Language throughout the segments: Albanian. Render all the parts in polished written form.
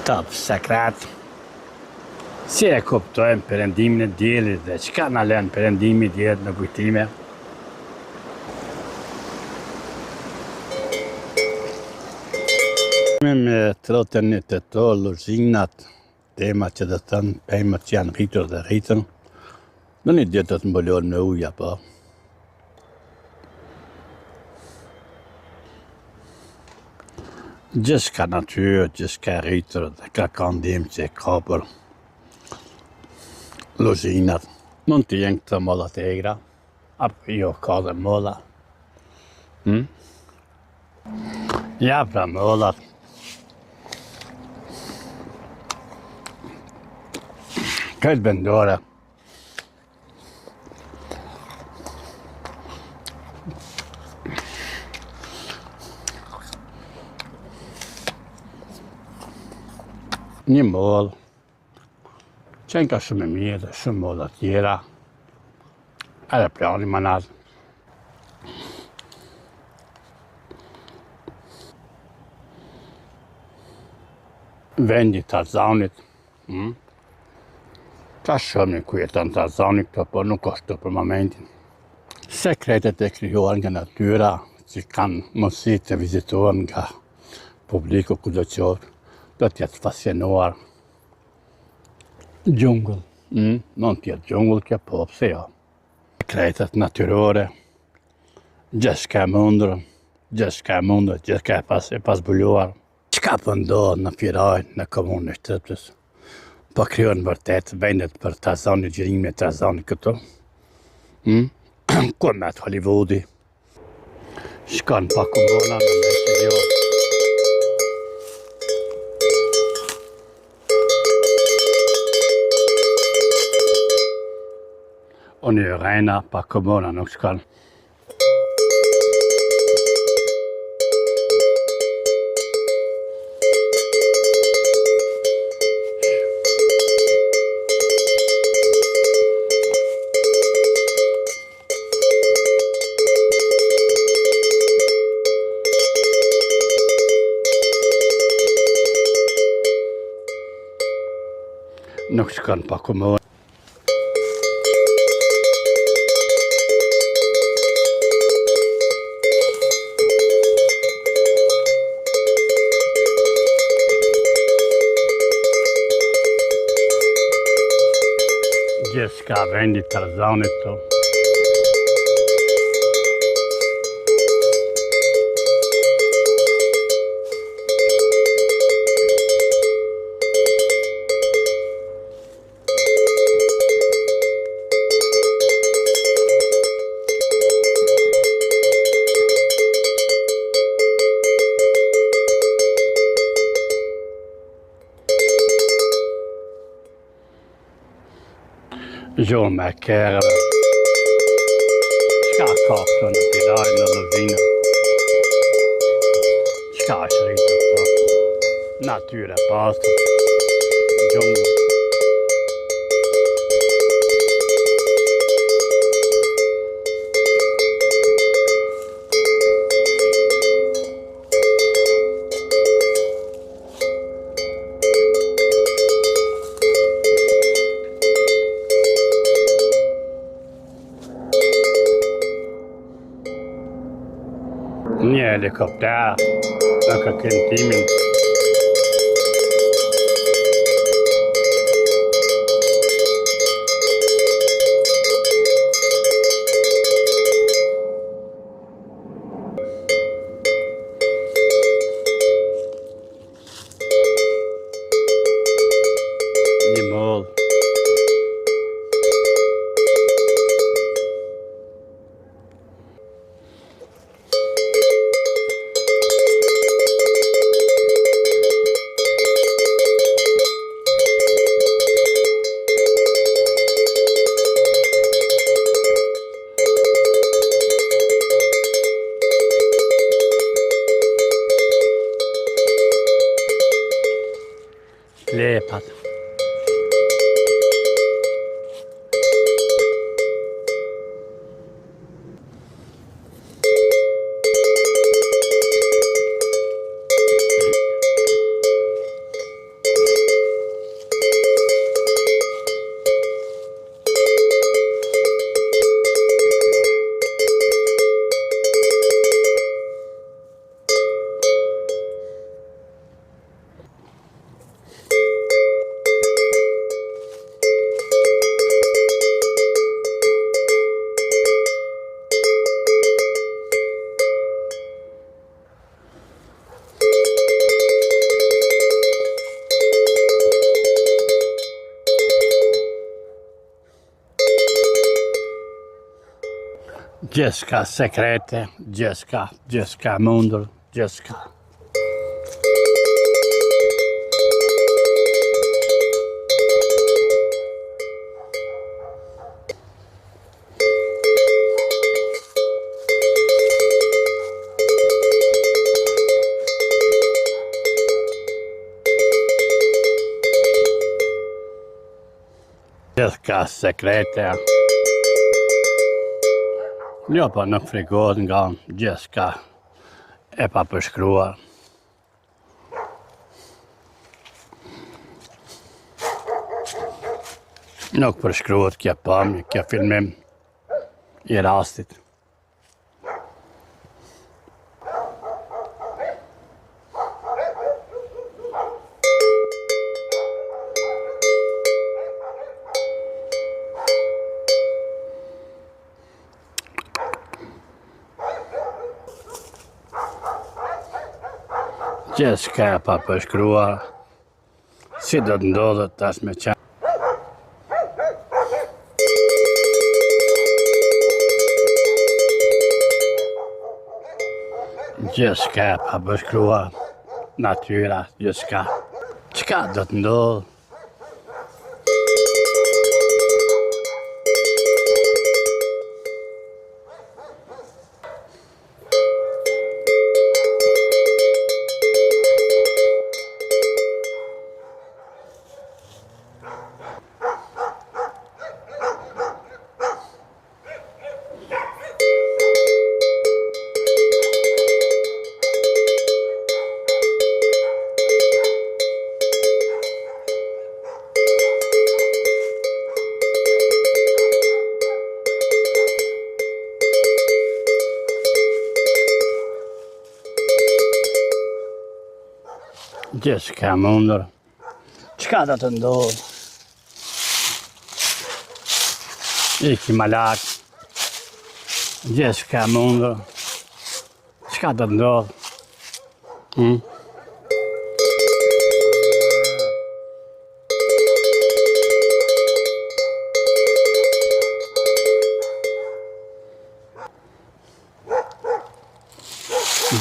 Top sekret. Si e kuptojmë perëndimin e diellit dhe çka na lën perëndimi i diellit në kujtime? Me trotën e to luzinat, temat që do të thënë pemët që janë rritur dhe rritën, në një ditë do të mbulon me ujë apo. Gjithçka natyrë, gjithçka e rritur dhe ka ndim që e ka për luzinat. Mund të jenë këto mollat e egra, apo jo, ka dhe molla. Ja pra mollat. Këtë vendore. Një mollë, qenë ka shumë e mirë dhe shumë molla tjera, edhe plani manat. Vendi Tarzanit, ka shumë një ku jeton Tarzani këto, por nuk është të për momentin. Sekretet e krijuar nga natyra, që kanë mundësi të vizitohen nga publiku kudo qoftë, do t'jetë fascinuar. Gjungull, mund t'jetë gjungull kjo, po pse jo. Sekretet natyrore, gjithçka e mundur, gjithçka e pasbuluar. Çka po ndodh në Firaj, në komunën e Shtriptës? Po krijohen vërtet vendet për Tarzani, gjërimin e Tarzanit këtu. Ku me atë Hollywoodi? Shkon pa komuna në Mexico. Unë e rejna pa komuna nuk shkon. Nuk shkon pa komuna. Gjithçka vendi Tarzanit këtu. Gjuhë me kërë, qka ka këto në Firaj, në luzinë? Qka është rritur këto? Natyre pastër, gjungull. Një helikopter në këntimin. Një mollë. Lepat. Gjithçka sekrete, gjithçka mundur, gjithçka. Gjithçka sekrete. Jo, po nuk frikohet nga gjithçka e papërshkruar. Nuk përshkruhet kjo pamje, kjo filmim i rastit. Gjithçka e papërshkruar, si do të ndodhet tash me qenë. Gjithçka e papërshkruar, natyra, gjithçka. Çka do të ndodh? Gjithçka mundur. Çka do të ndodh? Iki malak. Gjithçka mundur. Çka do të ndodh?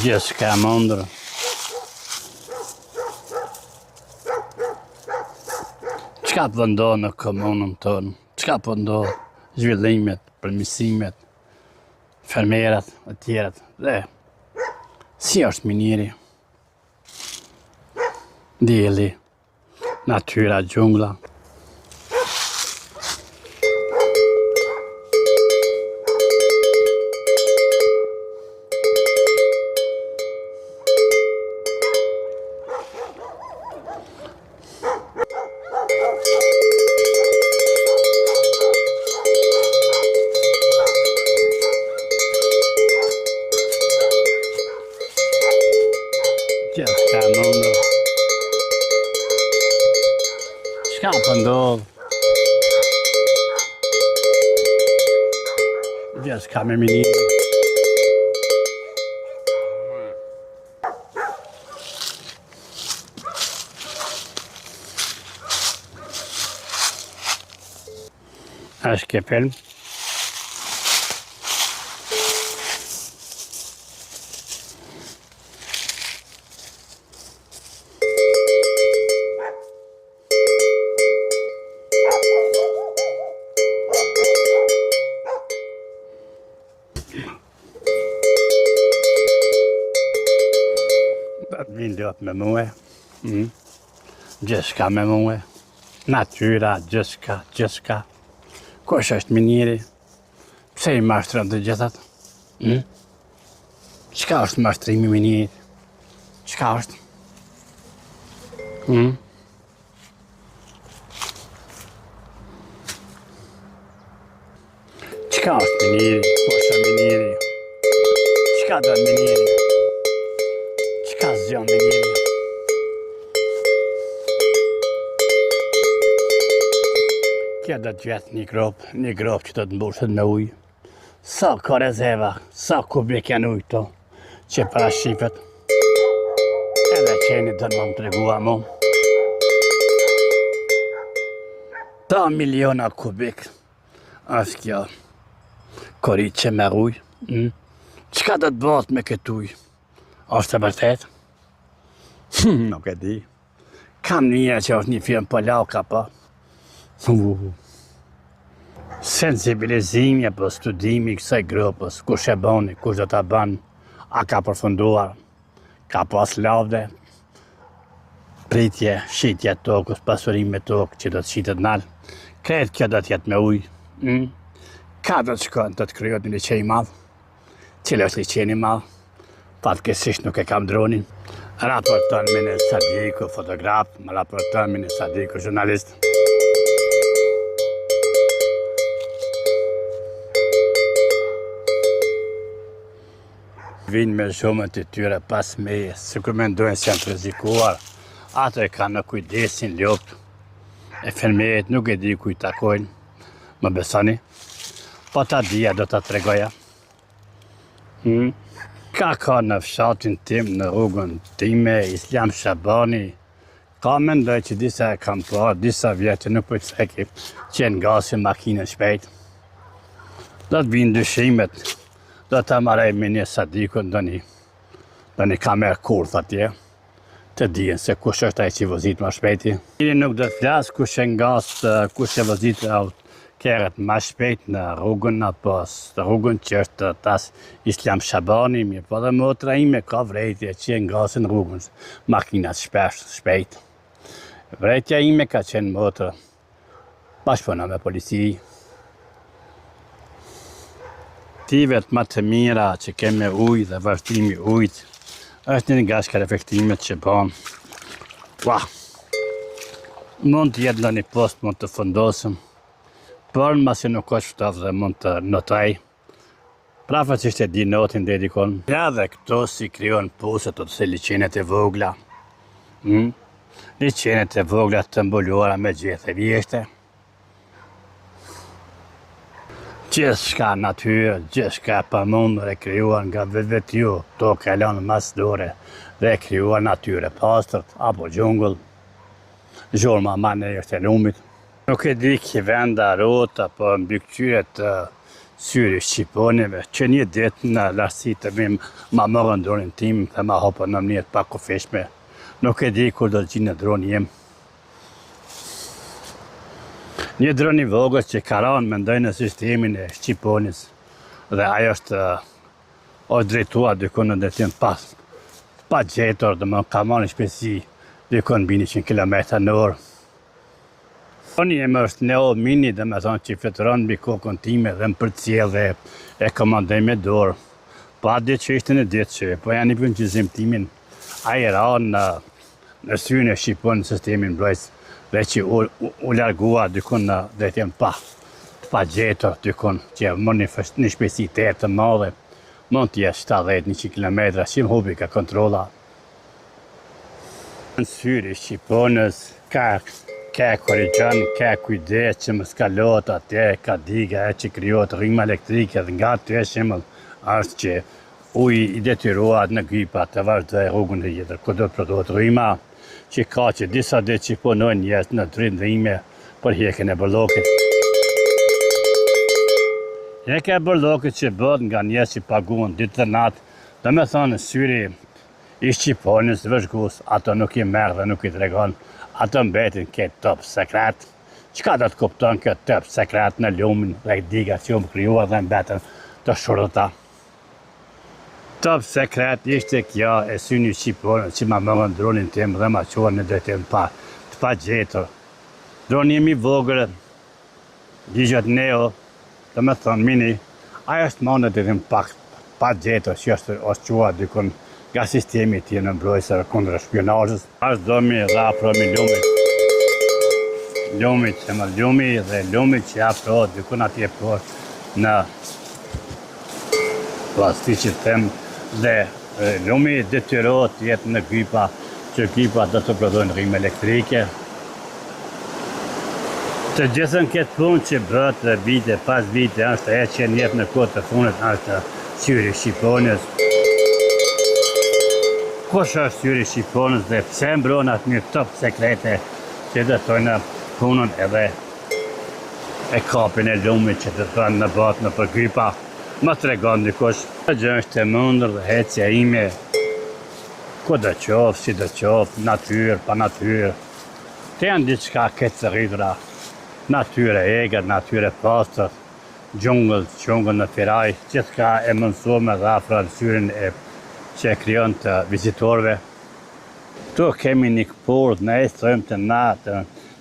Gjithçka mundur. Çka po ndodh në komunën tonë? Çka po ndodh? Zhvillimet, përmirësimet, fermerat, e tjerat. Dhe si është minjeri? Dielli, natyra, xhungla. Gjithçka mundur. Çka po ndodh? Gjithçka me minjerin. Është ke film? Vinë lot me mua. Gjithçka me mua. Natyra, gjithçka. Kush është minjeri? Pse i mashtron të gjithat? Çka është mashtrimi i minjerit? Çka është? Çka është minjeri? Kush është minjeri? Çka do minjeri? Çka zgjon minjeri? Kjo do të jetë një grop që do të mbushet me ujë. Sa ka rezerva, sa kubik janë ujë këto që parashifet. Edhe qeni do të më tregua mu. Ta miliona kubik është kjo. Koricë me ujë. Çka do të bëhet me këtë ujë? Është e vërtet? Nuk e di. Kam një që është një film polaka, po. Sensibilizimi apo studimi i kësaj grupës, kush e boni, kush do ta bën, a ka përfunduar, ka pas lavde, pritje, shitje tokës, pasurime tokë që do të shitet nalë, kretë kjo do të jetë me ujë, ka do të shkojnë të kryot një liqej madhë, cilë është liqeni madhë, fatkeqësisht nuk e kam dronin, raporton me në Sadiku, fotograf, më raporton me në Sadiku, jurnalist. Vinë me shumët e tyre pas meje, si kur mendojnë se janë të rrezikuar, ato e kanë në kujdesin lopë, e fermerët nuk e di ku i takojnë, më besoni, po ta dija do ta tregoja. Ka në fshatin tim, në rrugën time, Islam Shabani, ka mendoj që disa e kam parë, disa vjetë nuk po të ceki, që në gasin makinën shpejt. Do të vinë dyshimet, do të marrej me një Sadiku do një kamerë kurth atje, të dijen se kush është ai që vozit më shpejti. Nuk do të flas kush e ngas, kush e vozit kerët më shpejt në rrugën apo rrugën që është tas Islam Shabani, mirë, po dhe motra ime ka vrejtje që e ngasin rrugën, makinat shpejt. Vrejtja ime ka qenë motra, bashkëpuna me polici. Efektivet më të mira që keme ujë dhe vazhdimi ujët është një nga shkar efektimet që bën. Mund të jetë në një post, mund të fundosëm, por masi nuk është ftofë dhe mund të notoj. Prafatësisht e di notin dhe dikon. Ja dhe këto si krijon puset ose liqenet e vogla. Liqenet e vogla të mbuluara me gjethe vjeshte. Gjithçka natyrë, gjithçka pa mundur e krijuar nga vetë ju, to kalon mas dore dhe krijuar natyrë pastërt apo xhungull. Zhurma mane është e lumit. Nuk e di që venda rrota apo mbikëqyret të syri shqiponive që një ditë në lartësi të ma morën dronin tim dhe ma hopën në mënyrë pa kufishme. Nuk e di kur do të gjinë droni jem. Një dron i vogël që ka rënë mendoj në sistemin e Shqiponis dhe ajo është drejtuar dikon në detin pa gjetur dhe më ka marrë një shpejtësi dikon mbi 100 km/h. Droni im është Neo Mini dhe me thonë që fluturon mbi kokën time dhe më përcjell dhe e komandoj me dorë. Pa ditë që ishte në ditë që po janë i përgjizim timin a i ranë në syrin e Shqiponis sistemin mbrojtës. Dhe që u largua dykun në drejtim pa gjetur dykun që mund një shpejtësi të madhe, mund të jetë 70-100 km, që më hubi ka kontrola. Në syri Shqiponës ka korrigjon, ka kujdes që më skalot atje, ka diga e që krijohet rrymë elektrike dhe nga të shembull është që uji i detyrohet në gypa të vazhdoj rrugën e tjetër, ku do të prodhohet rryma. Që ka që disa ditë që punojnë njerëz në ndrime për hjekjen e bërllokit. Hjekja e bërllokit që bëhet nga njerëz që paguhen ditë dhe natë, do me thonë syri i Shqiponis vëzhgues, ato nuk i merr dhe nuk i tregon, ato mbetin këtë top sekret. Çka do të kupton këtë top sekret në lumin dhe diga që u krijuar dhe mbetën të shurdhta. Top sekret ishte kjo e syni Shqiponës që ma morën dronin tim dhe ma qohen në drejtim të pa gjetur. Droni im i vogël, ligjët Neo, dhe me thonë Mini, ajo është ma në drejtim pa gjetur që është quar dykun nga sistemi tje në mbrojtësër kundër shpionazhës. Ashtë domi dhe apromi lumit që më lumi dhe lumit që apro dykun atje poshtë në plasticit tem. Dhe lumi detyrohet të jetë në gypa, që gypa do të prodhojnë rrymë elektrike. Të gjithën këtë punë që bëhet dhe vite pas vite është e që jetë në kohë të fundit është syri Shqiponës. Kush është syri Shqiponës dhe pse mbron atë një top sekrete që do tojnë punën edhe e kapin e lumit që të thënë në botë në përgypa, më të regon dikush. Të gjë është e mundur dhe hecja ime, ku do qofë, si do qofë, natyrë, pa natyrë. Të janë diçka këtë të rridra, natyre eger, natyre pastër, gjungëll në firaj, gjithka e mënsume dhe afra në syrin që e kryon të vizitorve. Tu kemi një këpurd, ne e thëmë të natë,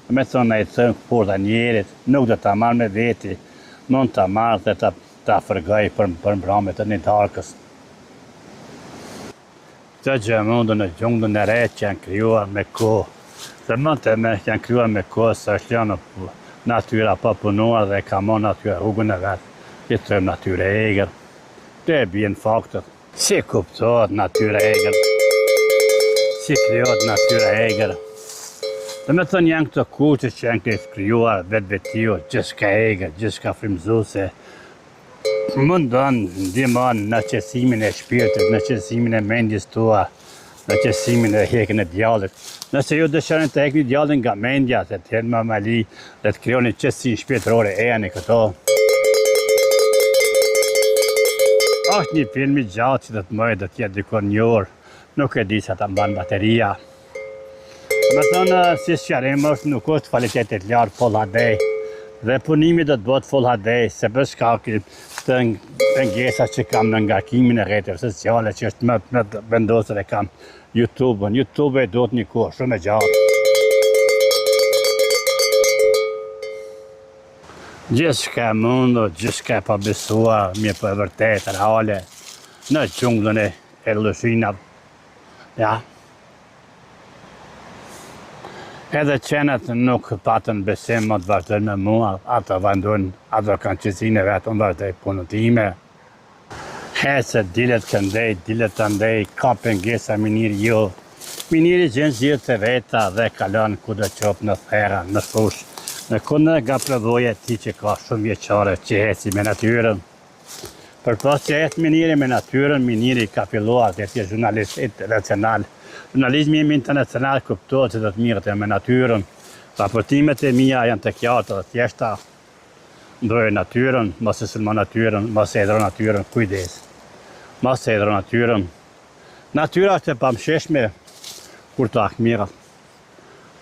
me thonë ne e thëmë këpurd a njerit, nuk do të marrë me veti, mund të marrë dhe të afërgoj për mbramet të një darkës. Të gjë mundu në gjungëllën e re që janë kryuar me kohë, dhe mund të me janë kryuar me kohë, së është janë natyra pa punuar dhe ka mon natyra rrugën e vetë, i thëmë natyre eger. Të e bjenë faktët, si kuptohet natyra eger, si kryuar natyra eger. Dhe me thënë janë këto kuqës që janë këtë kryuar vetë vetio, gjithka eger, gjithka frimzuse, mundon, ndihmon në qësimin e shpirtit, në qësimin e mendjes tua, në qësimin e hekën e djallit. Nëse ju dëshironi të hekni djallin nga mendja, të jenë më mali, dhe të krijoni qësi shpirtërore, e janë këto. Është një film i gjatë që do të mëjë do t'jetë dikon një orë, nuk e di se ta mban bateria. Me thonë, si sqarim është nuk është kvalitetit lartë Full HD, dhe punimi do të bëhet Full HD, se për shkak të pengesat që kam në ngarkimin e rrjeteve sociale, që është më të vendosur e kam YouTube-ën. YouTube e duhet një kohë shumë e gjatë. Gjithçka e mundur, gjithçka e pabesuar, mirë po e vërtet, reale, në gjungëllën e lushinave. Ja. Edhe qenet nuk patën besim më të vazhdojnë me mua, ato vazhdojnë, ato kanë qësinë e vetë, unë vazhdoj punën time. Hecet, dilet këndej, dilet të ndej, ka pengesa miniri jo. Miniri gjenë gjithë të veta dhe kalon ku do qopë në thera, në fush. Në kënë nga përvoje ti që ka shumë vjeqare që heci me natyrën. Për pas që heci miniri me natyrën, miniri ka filluar të jeti jurnalist internacional. Jurnalizmi internacional kuptohet që do të mirët e me natyrën. Raportimet e mia janë të qarta dhe thjeshta. Ndrojë natyrën, mos e sulmo natyrën, mos e edhro natyrën, kujdes. Mos e edhro natyrën. Natyra është e pamsheshme kur të akmirat.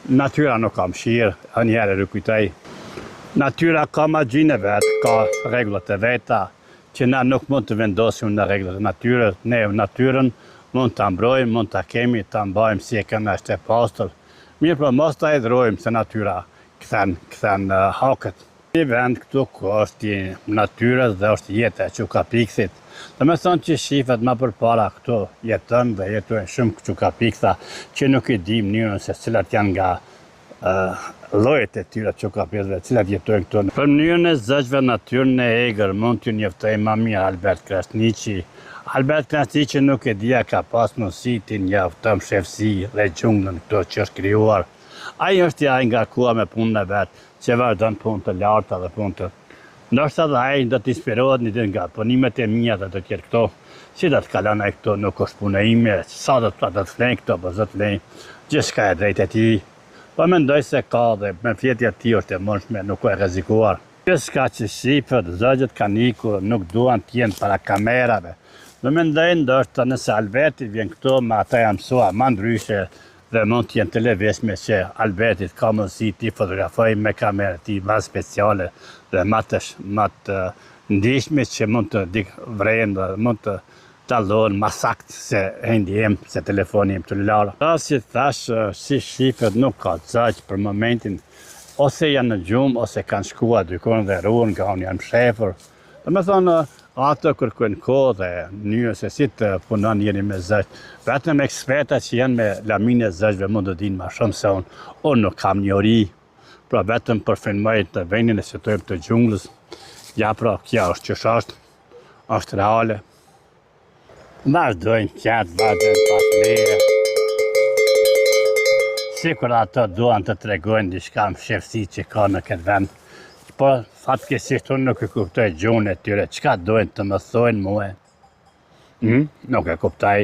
Natyra nuk ka mshirë, njëherë rikujtoj. Natyra ka magjinë e vetë, ka rregullat e veta, që na nuk mund të vendosim në rregullat e natyrës. Ne natyrën mund të mbrojmë, mund të kemi, të mbajmë si e këna është e pastër. Mirë po mos të edhrojmë se natyra këthen hakët. Një vend këtu ku është natyrës dhe është jetë e Çukapikësit. Dhe me thonë që shifet më përpara këtu jetën dhe jetojnë shumë Çukapikësa që nuk i dim njërën se cilat janë nga llojet e tyre Çukapikësve, cilat jetojnë këtu. Për mënyrën e zgjve natyrën e egër mund t'ju njoftoj më mirë Albert Krasniqi. Albert Krasniqi nuk e dia ka pas mundësi të njofton shefsi dhe gjungëllën këto që është krijuar. Ai është i ngarkuar me punën e vet, që vazhdon punë të larta dhe punë të. Ndoshta dhe ai do të inspirohet një ditë nga punimet e mia dhe do të jetë këto. Si do të kalon ai këto, nuk është puna ime, sa do të flen këto, po zot lej. Gjithçka e drejtë e tij. Po mendoj se ka dhe me fletja e tij është e mundshme, nuk ka rrezikuar. Gjithçka që shifet, zogjet kanë ikur, nuk duan të jenë para kamerave. Dhe mendoj ndoshta nëse Alberti vjen këtu, me ata janë mësuar më ndryshe dhe mund të jenë të leveshme që Albertit ka mundësi t'i fotografoj me kamerë ti më speciale dhe më të ndihshme që mund të vrejnë dhe mund të talon më sakt se ndjem se telefoni im celular. Si thash, si shifet nuk ka zogj për momentin, ose janë në gjumë, ose kanë shkuar dykon dhe ruën nga unë janë shefër. Dhe me thonë, ato kërkojnë kohë dhe mënyrë se si të punon jeni me zogj. Vetëm eksperta që janë me laminë e zogjve mund të dinë më shumë se unë. Unë nuk kam njohuri, pra vetëm për filmoj të vendin e jetojmë të gjungëllës. Ja pra, kjo është që është reale. Vazhdojnë qatë, vazhdojnë pas leje. Sikur ato duan të tregojnë diçka më shefsi që ka në këtë vend. Po, fatkeqësisht unë nuk e kuptoj gjuhën e tyre, çka dojnë të më thojnë mua? Nuk e kuptoj.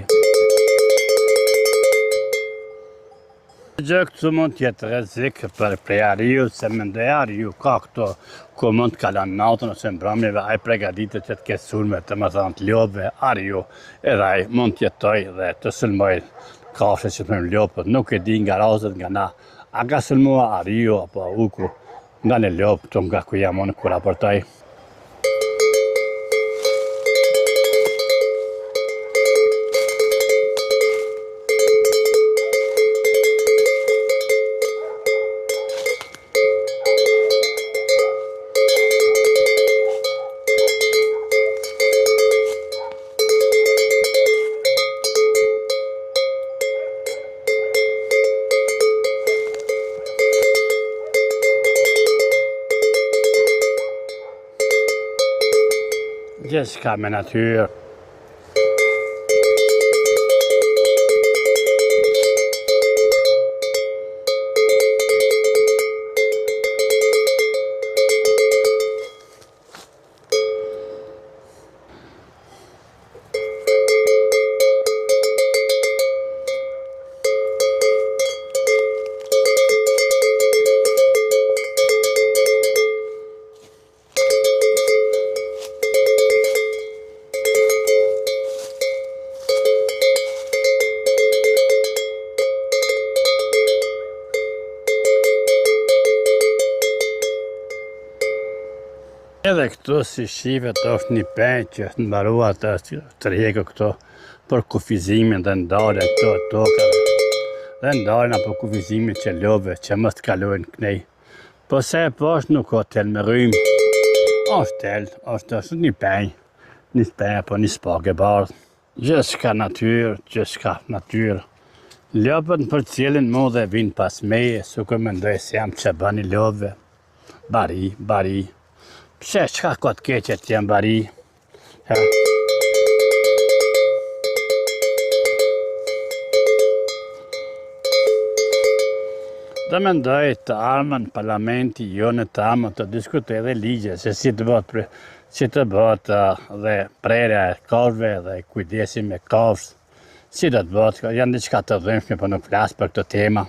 Gjë këtu mund t'jetë rrezik për ariu, se mendoj ariu ka këto ku mund t'kalan natën ose mbrëmjeve, ai përgatitet që të ketë sulme, të më thënë të lopëve, ariu, edhe ai mund t'jetoj dhe të sulmoj kafshët që të më lopët, nuk e di nga razët nga na, a ka sulmua ariu apo uku, nga në lopë, këtu nga ku jam unë kur raportoj. Gjithçka me natyrë. Edhe këtu si shivet është një penjë që është mbarua të rjekë këto për kufizimin dhe ndarjen këto tokave. Dhe ndarjen apo kufizimin që lopëve që mos të kalojnë kënej. Po se e poshtë nuk ka tel me rrymë. Është tel, është një penjë apo një spagë e bardhë. Gjithçka natyrë. Lopët për cilin mu dhe vinë pas meje, sukur mendoj se jam që bani lopëve. Bari. Pse, qka ka të keqe të jenë bari? Dhe mendoj të armën parlamenti jonë të armën të diskutoj dhe ligje, se si të bëhet dhe prerja e kafshëve dhe kujdesi me kafshë, si do të bëhet, janë diçka të dhëmshme, për nuk flasë për këtë tema.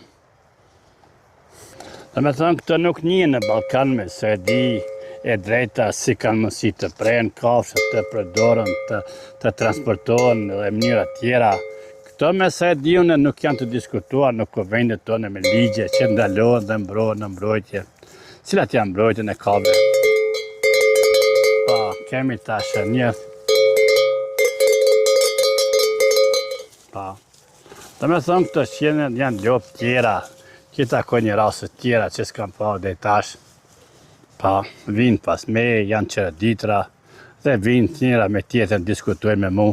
Dhe me thënë, këtë nuk një në Ballkan me se di e drejta si kanë mundësi të prejnë kafshët, të përdoren, të transportohen dhe mënyra tjera. Këto me sa e di unë nuk janë të diskutuar në kuvendet tonë me ligje që ndalohen dhe mbrohen në mbrojtje. Cilat janë mbrojtjen e kafshëve? Po, kemi tash një. Po. Dhe me thonë këto qenë janë lopë tjera, që takoj një rasët tjera që s'kam pa dhe tash. Pa, vinë pas me, janë qëraditra, dhe vinë njëra me tjetër diskutojnë me mu.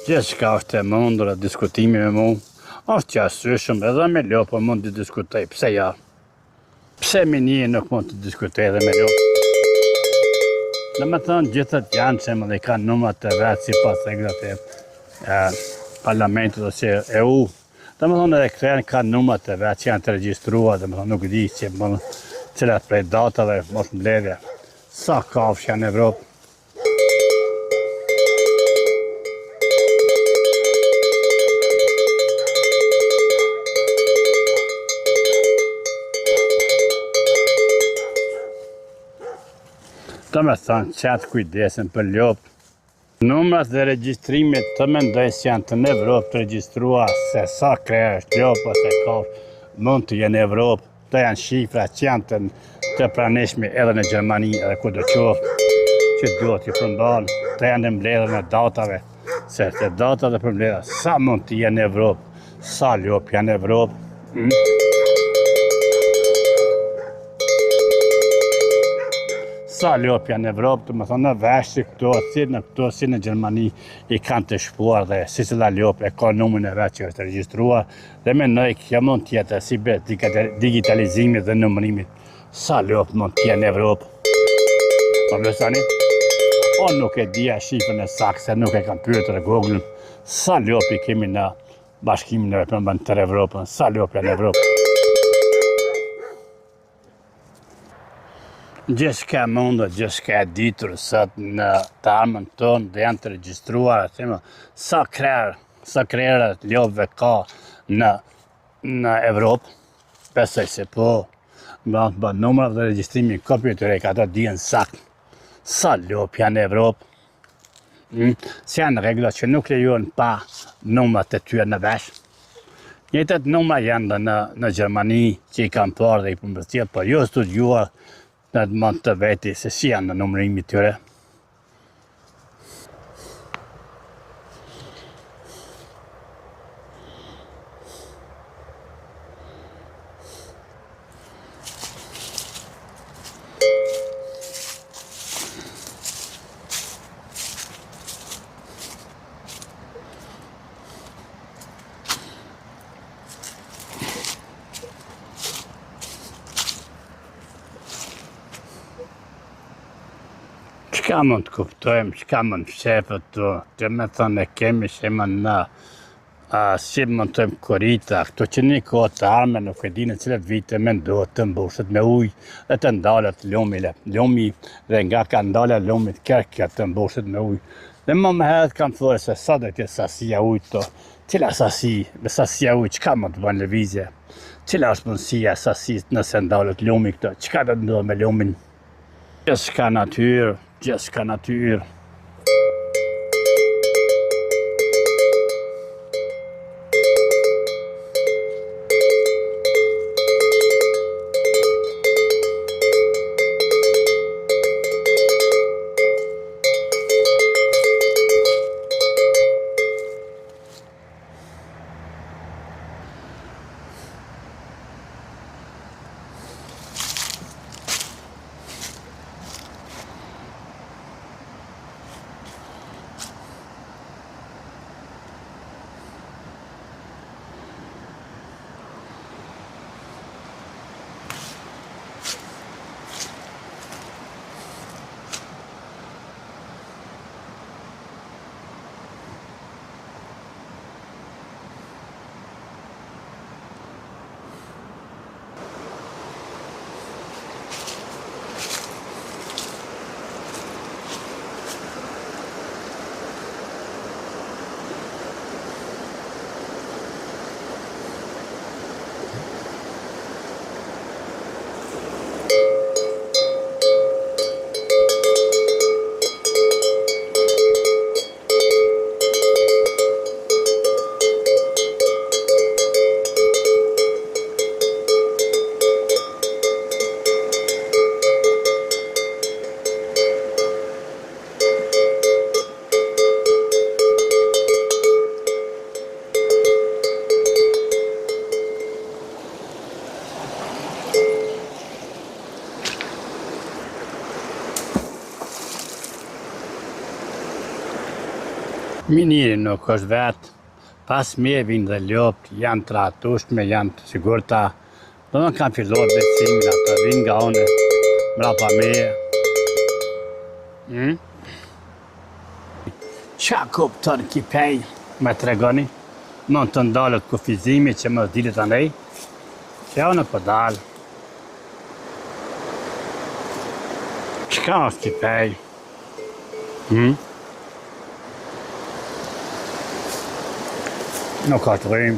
Gjithçka është e mundur e diskutimi me mu, është që asyshëm edhe me lopë mund të diskutoj, pse ja? Pse me një nuk mund të diskutoj edhe me lopë? Dhe me thënë gjithët janë që më dhe kanë numrat të vetë si pas reglat parlamentit ose EU. Dhe më thonë edhe këto ka numrat të vetë që janë të regjistruar, dhe më thonë nuk di që cilat prej datave mos mbledhje. Sa kafshë janë në Evropë? Dhe me thonë qatë kujdesin për lopë. Numrat dhe regjistrimet të mendoj se janë të në Evropë të regjistruar se sa kresh, lopë ose kafshë mund të jenë në Evropë. Të janë shifra që janë të pranishme edhe në Gjermani edhe ku do qoftë që duhet të përmbahen. Të janë në mbledhjen e datave, se të datat e përmbledhja sa mund të jenë në Evropë, sa lopë janë në Evropë. Sa lopë janë në Evropë, të më thonë në veshë këto, si në Gjermani i kanë të shpuar dhe si cila lopë e ka numrin e vetë që është regjistruar dhe mendoj kjo mund tjetë si bet digitalizimit dhe numërimit. Sa lopë mund tjetë në Evropë? Po më sani? O nuk e dia shifrën e saktë, se nuk e kam pyetur Google-ën. Sa lopë i kemi në bashkimin e vetëm të Evropën? Sa lopë janë në Evropë? Gjithçka mundet, gjithçka e ditur sot në të armën tonë dhe janë të regjistruara, sa krerë lopëve ka në Evropë, besoj se po, ba numrat dhe regjistrimi kompjuterik, ata dihen sakt sa lopë janë në Evropë, se janë rregulla që nuk lejohen pa numrat e tyre në vesh. Njëjtat numra janë në Gjermani që i kanë parë dhe i përmbështjell, por jo studiuar në të mund të veti se si janë në numërimi tyre. Çka mund të kuptojmë, çka mund të shefët të me thënë e kemi shema në si montojmë korita, këto që një kohë të arme nuk e di në cilat vite me ndohet të mbushet me ujë dhe të ndalet lumi dhe nga ka ndala lumit kërkja të mbushet me ujë. Dhe më herët kam thore se sa do t'jetë sasia ujë to, cila sasi, me sasia ujë, çka mund të bënë lëvizje, cila është mundësia sasis nëse ndalet lumi këto, çka do të ndodhë me lumin. Gjithçka natyrë, gjithçka natyrë. Miniri nuk është vetë, pas mje vinë dhe lopë, janë të ratushme, janë të sigurta, do në kanë filluar besimin, ato vinë nga une, mrapa meje. Qa kupton kipej, me tregoni, mund të ndalët kufizimi që më dilit anej, që ja në përdalë. Qka është kipej? Nuk ka të rrim.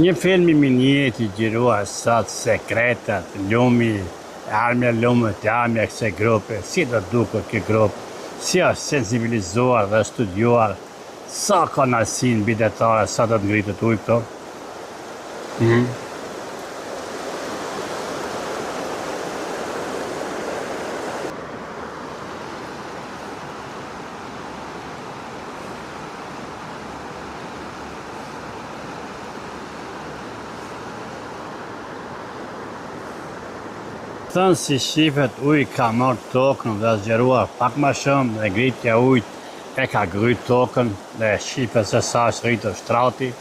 Një film i minjet i gjirua sot sekretat, lumi, armja lumët, armja këse grupe, si të duke këtë grupë, si është sensibilizuar dhe studiuar, sa ka nësin bidetare, sa të ngritët ujë këto. Thënë si shifet ujë ka marrë tokën dhe zgjeruar pak ma shumë dhe ngritja ujët e ka grytë tokën dhe shifet se sa është rritur shtrati.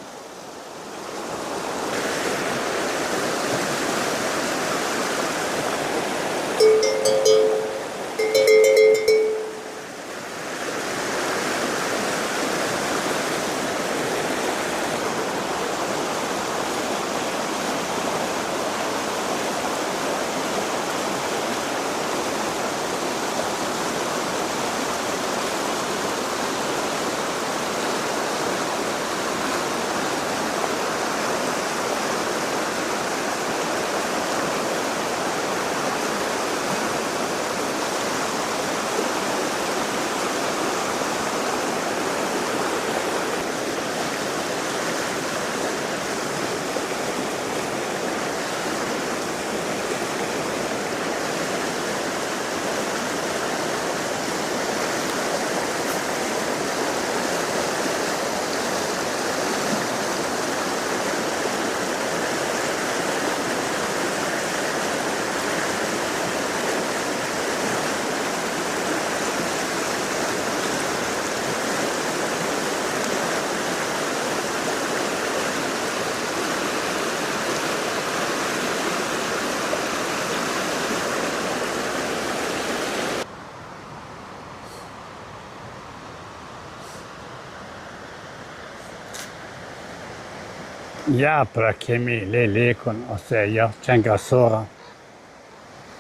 Ja, pra kemi lekun ose jo, që nga sora.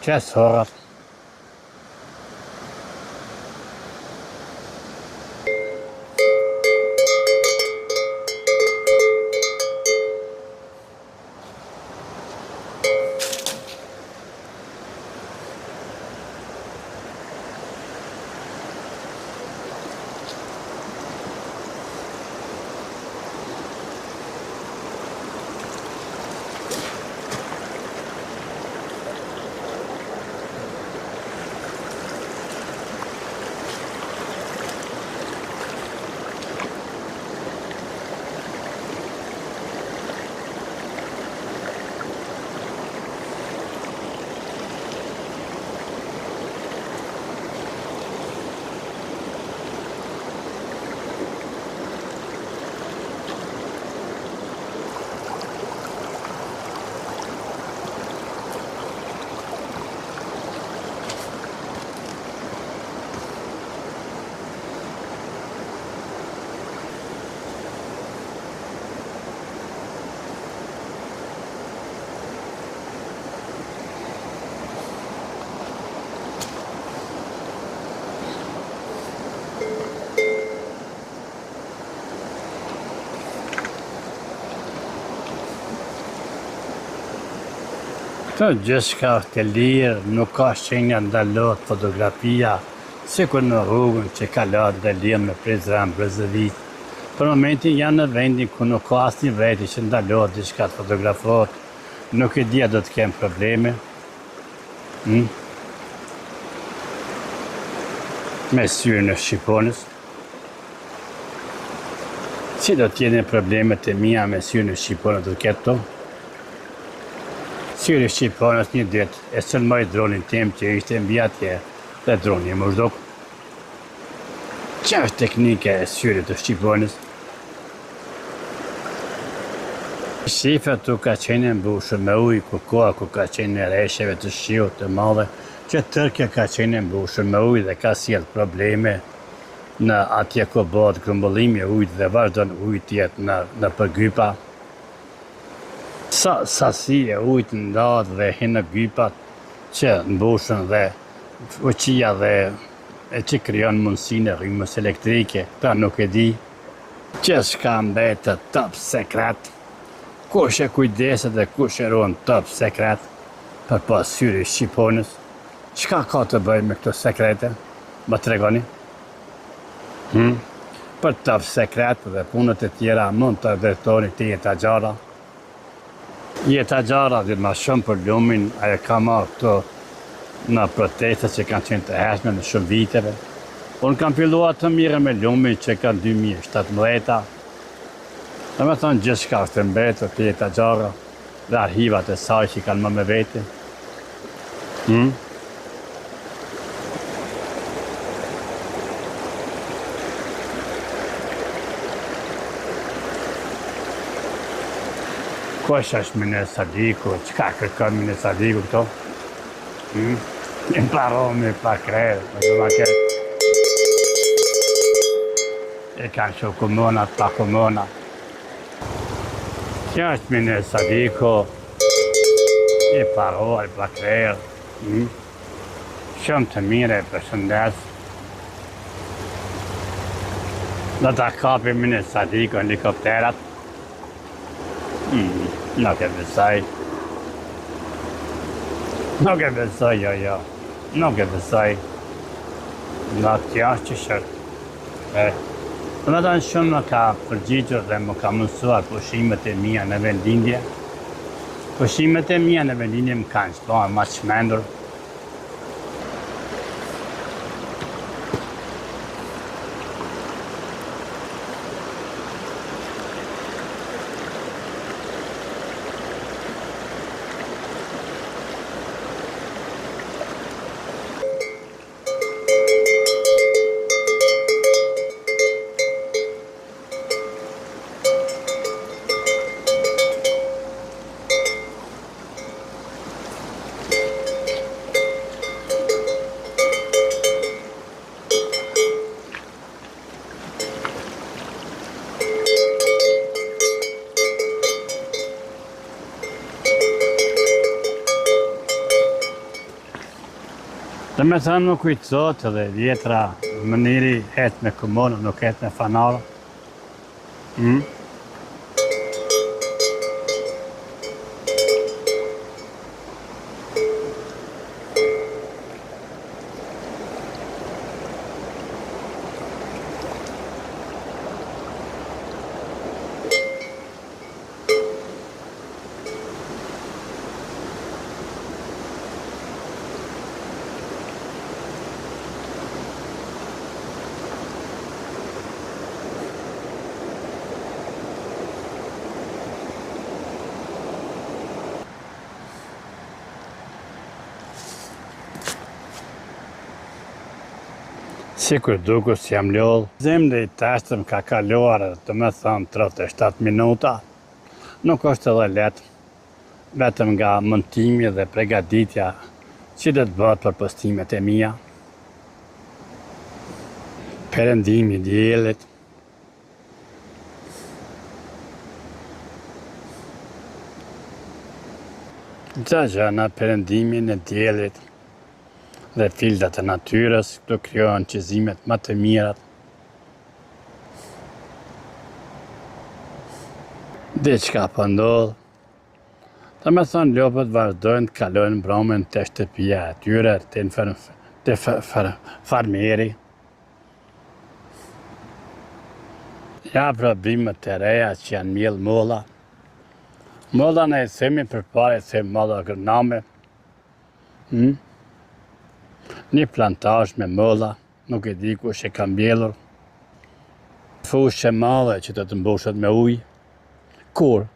Që sorat. Të gjithçka është e lirë, nuk ka shenja ndalot fotografia, si kur në rrugën që kalot dhe lirë me Prizren Brezovicë. Për momentin janë në vendin ku nuk ka asnjë veti që ndalot diçka të fotografohet, nuk e dia do të kem probleme. Me syrin e Shqiponës. Si do t'jenë problemet e mia me syrin e Shqiponës do t'ketë to? Syri Shqiponës një ditë e sëlmoj dronin tim që ishte mbi atje dhe droni më zhduk. Që është teknike e syrit të Shqiponës? Shifët tu ka qenë mbushur me ujë kokoa ku ka qenë rresheve të shiut të madhe, që tërkja ka qenë mbushur me ujë dhe ka sjell probleme në atje ku bëhet grumbullimi i ujit dhe vazhdon uji të jetë në përgypa. Sasi e ujit ndahet dhe hin në gypat që mbushën dhe fuqia dhe e që krijon mundësinë e rrymës elektrike, ta nuk e di që s'ka mbetet top sekret, kush e kujdeset dhe kush e ruan top sekret për pas syri Shqiponës. Çka ka të bëjë me këto sekrete? Më tregoni? Për top sekret dhe punët e tjera mund të vërtoni të Jeta Gjara. Jeta Gjara dhe ma shumë për lumin, ajo ka marrë këto në protestet që kanë qenë të hershme në shumë viteve. Unë kam filluar të mire me lumin që ka 2017. Dhe me thonë gjithçka është mbetur të Jeta Gjara dhe arhivat e saj që kanë më me vete. Kush është Mine Sadiku? Çka kërkon Mine Sadiku këto? Imparome pa krejë, e kanë që komunat pa komuna. Kjo është Mine Sadiku, e paroj pa krejë. Shumë të mire, përshëndes. Do ta kapi Mine Sadiku në helikopterat. Nuk e besoj. Nuk e besoj, jo. Nuk e besoj. Nga kjo është që shërë. Dhe me tonë shumë më ka përgjigjur dhe më ka mësuar pushimet e mia në vendindje. Pushimet e mia në vendindje më kanë shpojnë ma çmendur. Të me thënë nuk kujtësot edhe vjetra mëniri hetë me komonë, nuk hetë me fanarë. Si kur duku si jam lodh, zemre i tashtëm ka kaluar të me thënë 37 minuta. Nuk është edhe letë, vetëm nga montimi dhe pregaditja që dhe të bëhet për postimet e mia. Perëndimi i diellit. Gjana perëndimin e diellit dhe fildat e natyrës, këto krijohen qizimet më të mirat. Diçka po ndodh. Të me thënë lopët vazhdojnë të kalojnë mbrëmjen te shtëpia e tyre, te farmeri. Ja probimet e reja që janë mjell molla. Molla në e themi përpara e themi molla gërname. Një plantazh me molla, nuk e di kush e ka mbjellur. Fushë e madhe që do të mbushet me ujë. Kur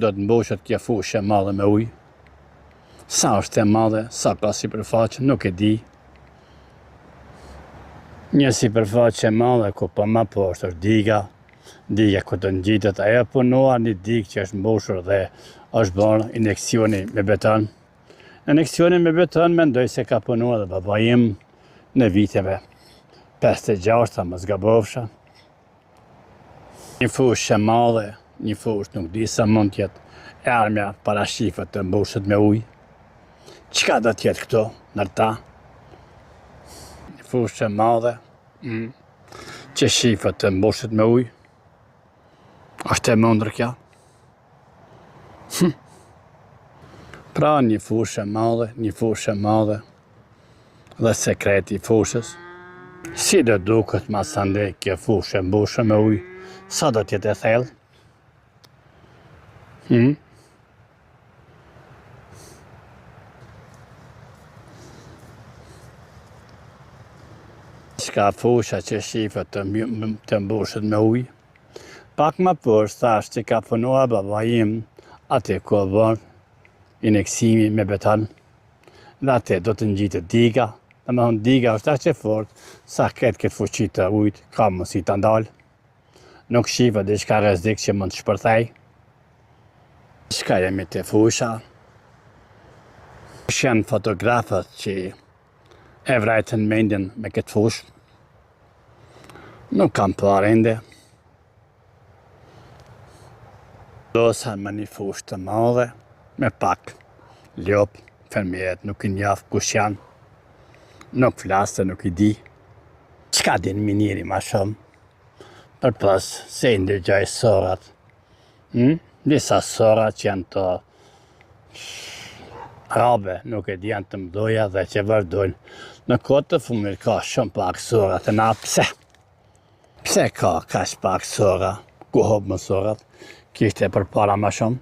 do të mbushet kjo fushë e madhe me ujë? Sa është e madhe, sa ka sipërfaqe, nuk e di. Një sipërfaqe e madhe ku po më poshtë është diga. Diga ku të ngjitet ajo punuar një digë që është mbushur dhe është bërë injeksioni me beton. Injeksioni me beton mendoj se ka punuar dhe baba im në viteve 56 më zgabofsha. Një fushë e madhe, një fushë nuk di sa mund tjetë armja para shifët të mbushet me ujë. Çka do tjetë këto nërta? Një fushë e madhe, që shifët të mbushet me ujë. Është e mundër kja? Pra një fushë e madhe dhe sekreti i fushës. Si do duket masande kjo fushë e mbushur me ujë? Sa do t'jetë e thellë? Shka fusha që shifët të mbushet me ujë? Pak më poshtë thash që ka punuar baba im atë ku bën injeksimi me beton. Dhe atë do të ngjitet diga. Domethënë diga është aq e fortë sa këtë fuqi të ujit ka mundësi ta ndalë. Nuk shifet diçka rrezik që mund të shpërthej. Shka jemi te fusha. Janë fotografët që e vrajtën mendjen me këtë fushë. Nuk kam parë ende. Dosa me një fushë të madhe, me pak lopë, fermierët nuk i njeh kush janë, nuk flasë, nuk i di. Çka din miniri ma shumë? Përpos se i ndërgjoj sorat. Disa sorat që janë të rabe, nuk e di janë të mdoja dhe që vazhdojnë. Në kohë të fundit ka shumë pak sorat e na pse? Pse ka kaq pak sora? Ku hop më sorat? Kishte përpara ma shumë.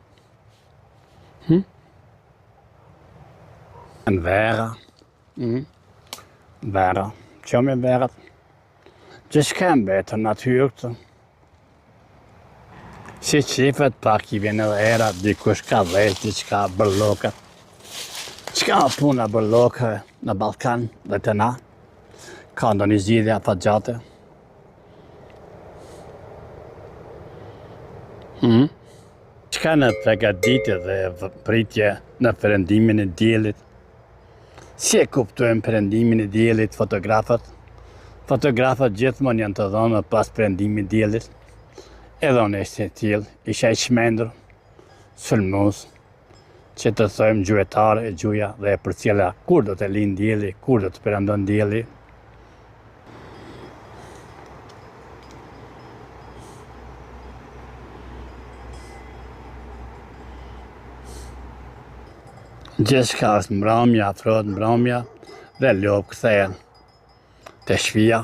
Në vera. Vera. Qëmë e verat? Gjithka e mbetër natyrë këtë. Si qifet pak i vjen edhe era, dikush ka dhejt, diçka bërlokat. Qka puna bërlokëve në Ballkan dhe të na? Ka ndo një zgjidhje afatgjate? Qka në pregaditje dhe pritje në perëndimin e diellit? Si e kuptojnë perëndimin e diellit fotografët? Fotografët gjithmonë janë të dhënë pas perëndimit e diellit. Edhe unë ishte tillë, isha i çmendur, sulmues, që të thojmë gjuetare e gjuja dhe për cila kur do të lind dielli, kur do të perëndon dielli. Gjithçka është mbrëmja, afrohet mbrëmja dhe lop kthehen te shtëpia.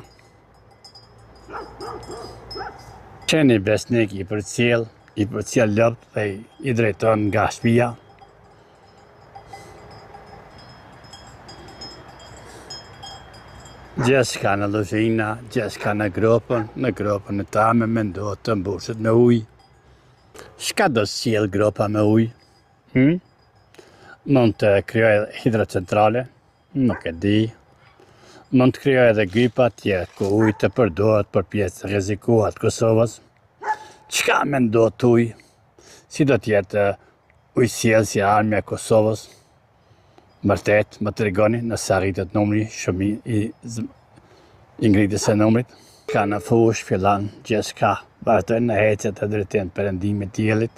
Qeni besnik i përcjell lopt dhe i drejton nga shtëpia. Gjithçka në luzhina, gjithçka në gropën e tame mendohet të mbushet me ujë. Çka do sjell gropa me ujë? Mund të krijojë hidrocentrale, nuk e di. Mund të krijojë edhe gypa tjerë ku uji të përdoret për pjesë rrezikuar të Kosovës. Çka mendon ujë? Si do të jetë ujësjellësi armja e Kosovës? Vërtet, më tregoni nëse arritet numri shumë i ngritjes së numrit. Ka në fush fillon gjithçka, vazhdojnë në hecet të drejtim perëndimit të diellit.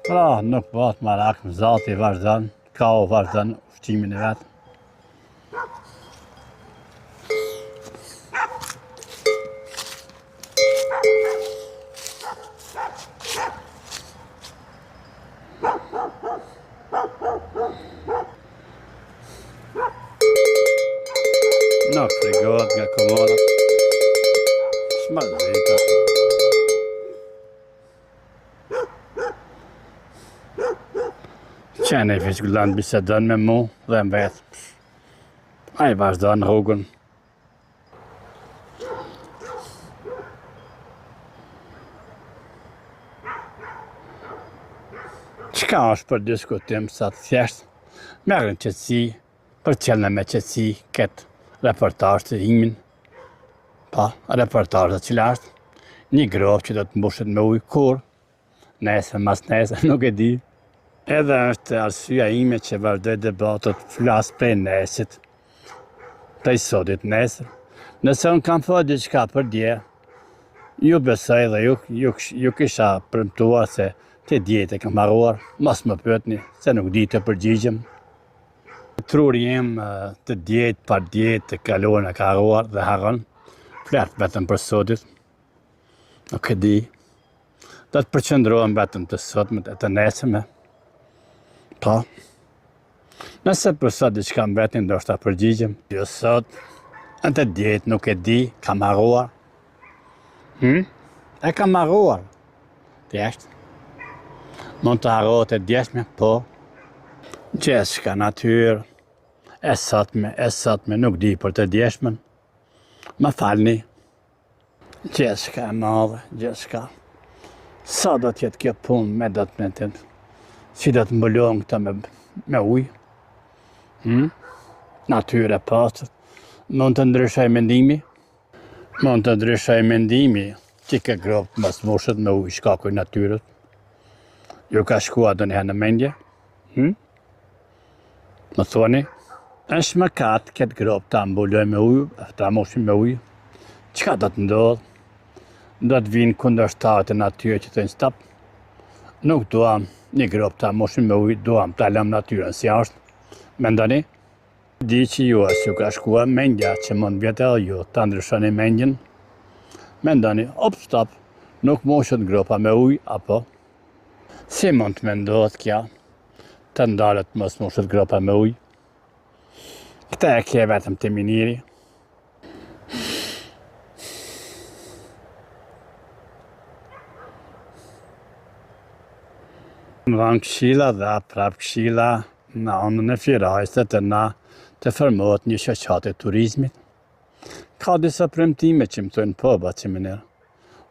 Pra, nuk bëhet marak, zati vazhdon, kao vazhdon ushqimin e vet. Nuk frigohet nga komoda. Smallëzita. Qeni fiskullant bisedon me mu dhe mbet. Ai vazhdon rrugën. Çka është për diskutim sa të thjesht? Merren qetësi, përcjellën me qetësi këtë reportazh të imin. Pa, reportazh cila është një gropë që do të mbushet me ujë kur, nesër, mas nesër, nuk e di. Edhe është arsyeja ime që vazhdoj debatot, flas prej nesit, prej sotit nesër. Nëse unë kam thënë diçka për dje, ju besoj dhe ju kisha premtuar se të djetë e kam harruar, mos më pyetni se nuk di të përgjigjem. Truri im të djetë par djetë të kaluarën e ka harruar dhe harron, flet vetëm për sotit. Nuk e di. Do të përqendrohem vetëm të sotmet e të nesërme. Pa. Nëse për sot diçka mbeti ndoshta përgjigjem. Jo sot, në të djetë nuk e di, kam harruar. E kam harruar. Thjesht. Mund të harrohet e djeshme, po. Gjithçka natyrë, e sotme, nuk di për të djeshmen. Më falni. Gjithçka e madhe, gjithçka. Sa do t'jetë kjo punë me do të metin? Si do të mbulon këta me ujë? Natyre pastër. Mund të ndryshoj mendimi? Mund të ndryshoj mendimi që ke gropë mos mbushet me ujë shkaku i natyrës. Ju ka shkuar ndonjëherë në mendje? Më thoni? Është mëkat këtë gropë ta mbuloj me ujë, ta mbushim me ujë. Çka do të ndodhë? Do të vinë kundërshtarët e natyrës që thënë stop. Nuk duam një gropë ta mbushim me ujë, duam ta lëm natyrën si është. Mendoni? Di që ju është ju ka shkuar mendja që mund vjetë edhe ju ta ndryshoni mendjen. Mendoni, stop, nuk mbushet gropa me ujë, apo? Si mund të mendohet kja? Të ndalet mos mbushet gropa me ujë? Këta e kje vetëm të miniri. Më dhanë këshilla dhe prap këshilla në anën e Firajës të na të formohet një shoqat e turizmit. Ka disa premtime që më thënë po, Baciminer.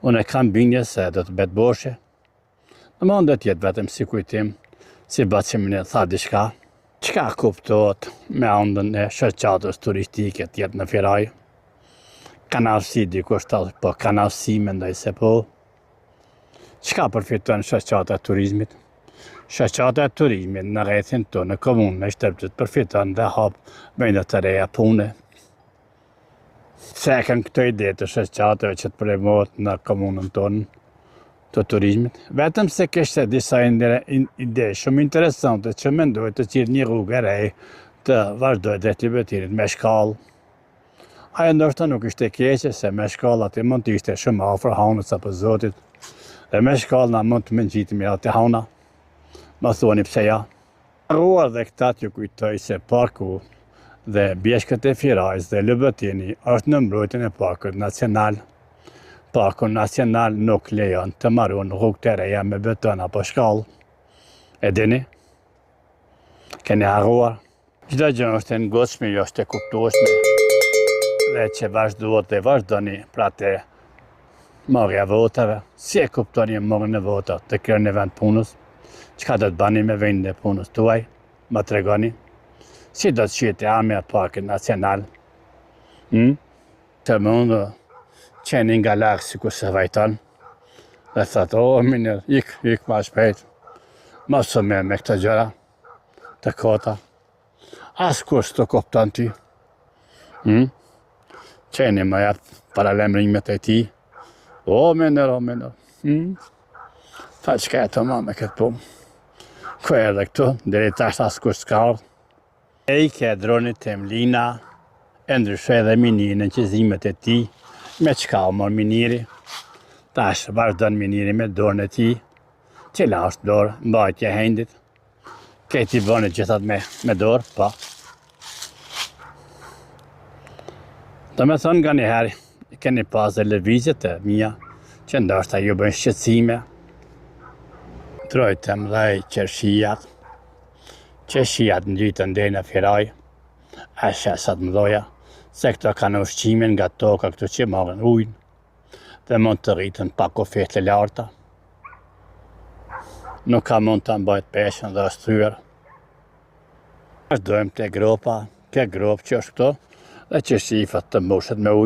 Unë e kam bindje se do të bet boshe. Në mund do t'jetë vetëm si kujtim, si Baciminer tha diçka. Çka kuptohet me anën e shoqatës turistike tjetë në Firajë? Kanavsi dikush thotë, po kanavsi mendoj se po. Çka përfiton shoqata e turizmit? Shoqata e turizmit në rrethin tonë, në komunë, në Shtëpqët, përfiton dhe hap vende të reja pune. Se e kanë këto ide të shoqatave që të promohet në komunën tonë të turizmit, vetëm se kishte disa ide shumë interesante që mendoj të qirë një rrugë e re të vazhdoj drejt Libërtirit me shkallë. Ajo ndoshta nuk ishte keqe se me shkallë aty mund të ishte shumë afër hanës apo zotit. Dhe me shkallë na mund të mengjitemi aty hana. Më thoni pse ja. Ruar dhe këta t'ju kujtoj se parku dhe bjeshkët e Firajës dhe Libërtini është në mbrojtjen e Parkut Nacional. Parku Nacional nuk lejon të marrën rrugë të reja me beton apo shkallë. E dini? Keni harruar? Çdo gjë është e ngocshme, jo është e kuptueshme. Dhe që vazhduhet dhe vazhdoni pra të marrja votave. Si e kuptoni marrjen e votave të kryeni vend punës? Çka do të bani me vendin e punës tuaj? Ma tregoni? Si do të shihete armja Parkit Nacional? Të mundu qeni nga larkë si ku se vajton. Dhe thotë, o minër, ik ma shpejt. Ma së me këto gjëra të kota. As kur s'to kupton ty. Qeni më jap paralemrimet e ti. O minër. Tha qka e të ma me këtë punë. Ku e edhe këtu, deri tash as kur s'ka ardhur. E i ke dronit të Emlina, e ndryshoj edhe minirin në qizimet e ti, me qka o mor miniri. Tash vazhdon miniri me dorën e ti, cila është dorë, mbajtja e hendit. Këti bëni gjithat me dorë, pa. Do me thonë nga njëherë, keni pas dhe lëvizjet e mija, që ndoshta ju bëjnë shqetësime. Trojtë mdhej qershijat ngjitën deri në Firaj, e shesat mdoja, se këto kanë ushqimin nga toka këtu që marrin ujnë, dhe mund të rritën pa kufetë larta. Nuk ka mund të mbajt peshën dhe është thyer. Vazhdojmë te gropa, ke gropë që është këto, dhe qershifat të mbushet me ujë.